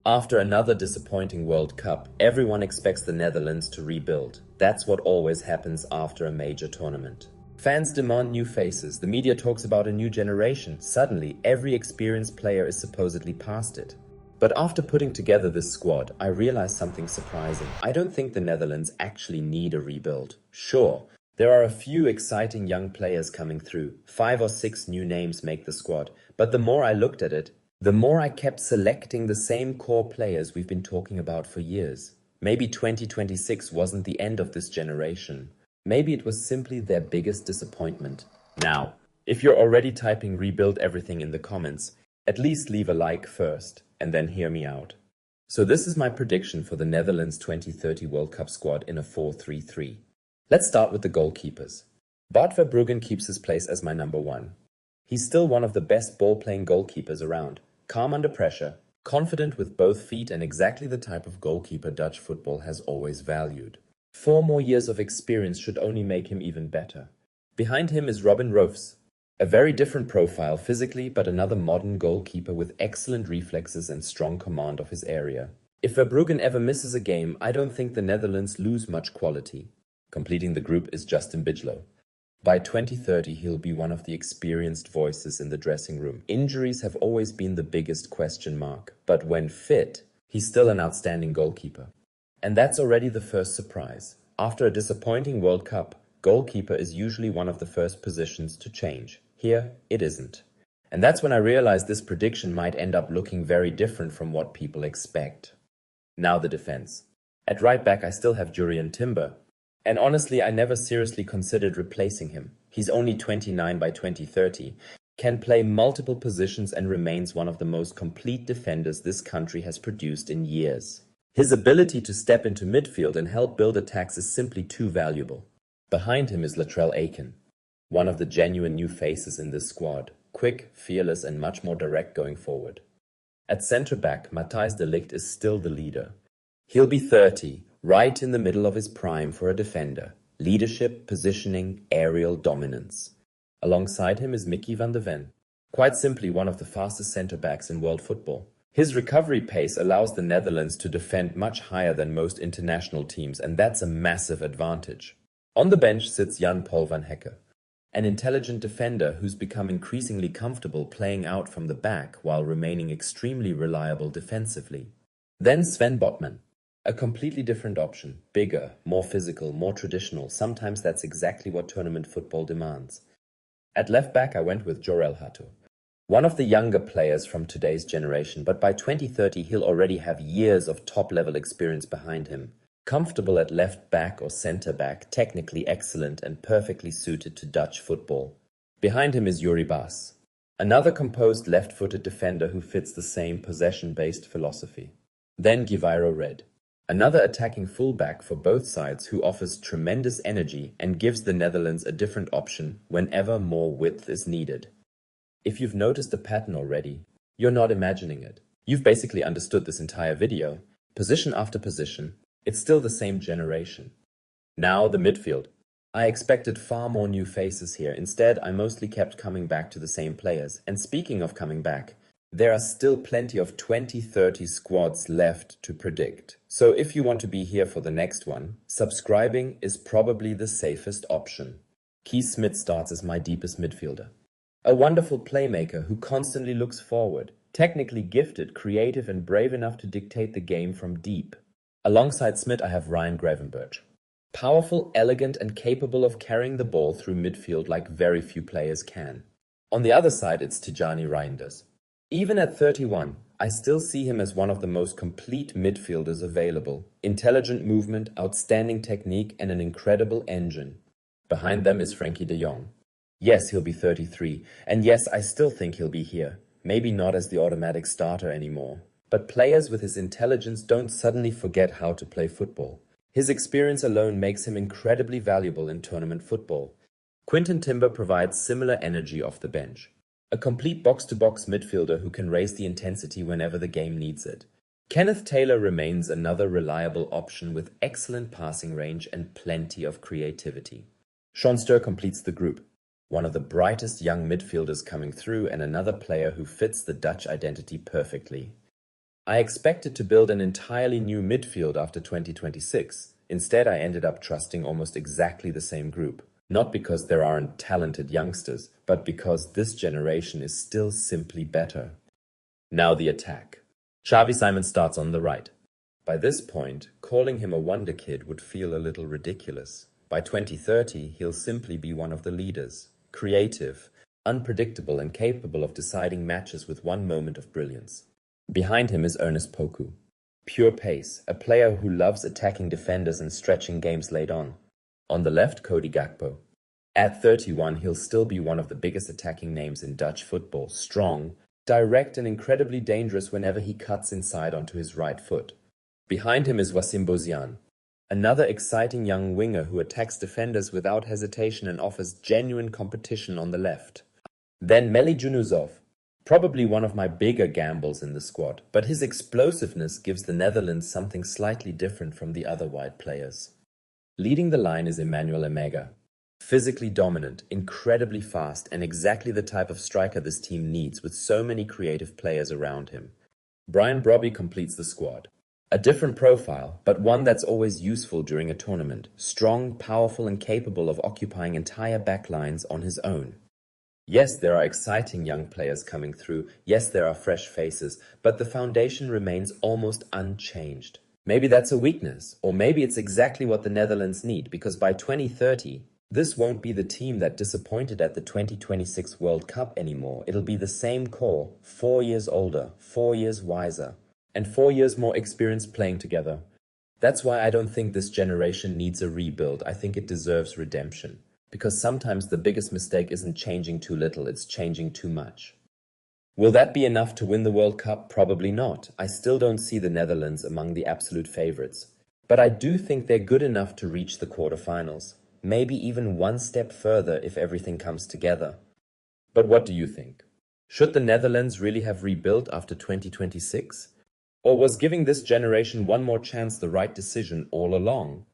After another disappointing World Cup, everyone expects the Netherlands to rebuild. That's what always happens after a major tournament. Fans demand new faces, the media talks about a new generation. Suddenly, every experienced player is supposedly past it. But after putting together this squad, I realized something surprising. I don't think the Netherlands actually need a rebuild. Sure, there are a few exciting young players coming through. 5 or 6 new names make the squad. But the more I looked at it, the more I kept selecting the same core players we've been talking about for years. Maybe 2026 wasn't the end of this generation. Maybe it was simply their biggest disappointment. Now, if you're already typing rebuild everything in the comments, at least leave a like first, and then hear me out. So this is my prediction for the Netherlands 2030 World Cup squad in a 4-3-3. Let's start with the goalkeepers. Bart Verbruggen keeps his place as my number one. He's still one of the best ball-playing goalkeepers around. Calm under pressure, confident with both feet, and exactly the type of goalkeeper Dutch football has always valued. 4 more years of experience should only make him even better. Behind him is Robin Roefs, a very different profile physically, but another modern goalkeeper with excellent reflexes and strong command of his area. If Verbruggen ever misses a game, I don't think the Netherlands lose much quality. Completing the group is Justin Bijlow. By 2030, he'll be one of the experienced voices in the dressing room. Injuries have always been the biggest question mark, but when fit, he's still an outstanding goalkeeper. And that's already the first surprise. After a disappointing World Cup, goalkeeper is usually one of the first positions to change. Here, it isn't. And that's when I realized this prediction might end up looking very different from what people expect. Now the defense. At right back, I still have Jurrien Timber. And honestly, I never seriously considered replacing him. He's only 29 by 2030, can play multiple positions, and remains one of the most complete defenders this country has produced in years. His ability to step into midfield and help build attacks is simply too valuable. Behind him is Latrell Aiken, one of the genuine new faces in this squad. Quick, fearless, and much more direct going forward. At centre-back, Matthijs de Ligt is still the leader. He'll be 30, right in the middle of his prime for a defender. Leadership, positioning, aerial dominance. Alongside him is Mickey van der Ven, quite simply one of the fastest centre-backs in world football. His recovery pace allows the Netherlands to defend much higher than most international teams, and that's a massive advantage. On the bench sits Jan-Paul van Hecke, an intelligent defender who's become increasingly comfortable playing out from the back while remaining extremely reliable defensively. Then Sven Botman, a completely different option, bigger, more physical, more traditional. Sometimes that's exactly what tournament football demands. At left back, I went with Jorel Hato, one of the younger players from today's generation, but by 2030 he'll already have years of top-level experience behind him. Comfortable at left back or centre back, technically excellent and perfectly suited to Dutch football. Behind him is Yuri Baas, another composed left-footed defender who fits the same possession-based philosophy. Then Givairo Red, another attacking fullback for both sides who offers tremendous energy and gives the Netherlands a different option whenever more width is needed. If you've noticed a pattern already, you're not imagining it. You've basically understood this entire video. Position after position, it's still the same generation. Now the midfield. I expected far more new faces here. Instead, I mostly kept coming back to the same players. And speaking of coming back, there are still plenty of 2030 squads left to predict. So if you want to be here for the next one, subscribing is probably the safest option. Keith Smith starts as my deepest midfielder. A wonderful playmaker who constantly looks forward, technically gifted, creative, and brave enough to dictate the game from deep. Alongside Smith, I have Ryan Gravenberch. Powerful, elegant, and capable of carrying the ball through midfield like very few players can. On the other side, it's Tijani Reinders. Even at 31, I still see him as one of the most complete midfielders available. Intelligent movement, outstanding technique, and an incredible engine. Behind them is Frankie de Jong. Yes, he'll be 33, and yes, I still think he'll be here. Maybe not as the automatic starter anymore. But players with his intelligence don't suddenly forget how to play football. His experience alone makes him incredibly valuable in tournament football. Quinton Timber provides similar energy off the bench. A complete box-to-box midfielder who can raise the intensity whenever the game needs it. Kenneth Taylor remains another reliable option with excellent passing range and plenty of creativity. Sean Sturr completes the group. One of the brightest young midfielders coming through and another player who fits the Dutch identity perfectly. I expected to build an entirely new midfield after 2026. Instead, I ended up trusting almost exactly the same group. Not because there aren't talented youngsters, but because this generation is still simply better. Now the attack. Xavi Simons starts on the right. By this point, calling him a wonder kid would feel a little ridiculous. By 2030, he'll simply be one of the leaders. Creative, unpredictable and capable of deciding matches with one moment of brilliance. Behind him is Ernest Poku. Pure pace, a player who loves attacking defenders and stretching games late on. On the left, Cody Gakpo. At 31, he'll still be one of the biggest attacking names in Dutch football. Strong, direct and incredibly dangerous whenever he cuts inside onto his right foot. Behind him is Wasim Bozian, another exciting young winger who attacks defenders without hesitation and offers genuine competition on the left. Then Meli Junuzov, probably one of my bigger gambles in the squad, but his explosiveness gives the Netherlands something slightly different from the other wide players. Leading the line is Emmanuel Emega. Physically dominant, incredibly fast, and exactly the type of striker this team needs with so many creative players around him. Brian Brobby completes the squad. A different profile, but one that's always useful during a tournament. Strong, powerful, and capable of occupying entire backlines on his own. Yes, there are exciting young players coming through. Yes, there are fresh faces, but the foundation remains almost unchanged. Maybe that's a weakness, or maybe it's exactly what the Netherlands need, because by 2030, this won't be the team that disappointed at the 2026 World Cup anymore. It'll be the same core, 4 years older, 4 years wiser, and 4 years more experienced playing together. That's why I don't think this generation needs a rebuild. I think it deserves redemption. Because sometimes the biggest mistake isn't changing too little, it's changing too much. Will that be enough to win the World Cup? Probably not. I still don't see the Netherlands among the absolute favorites. But I do think they're good enough to reach the quarterfinals. Maybe even one step further if everything comes together. But what do you think? Should the Netherlands really have rebuilt after 2026? Or was giving this generation one more chance the right decision all along?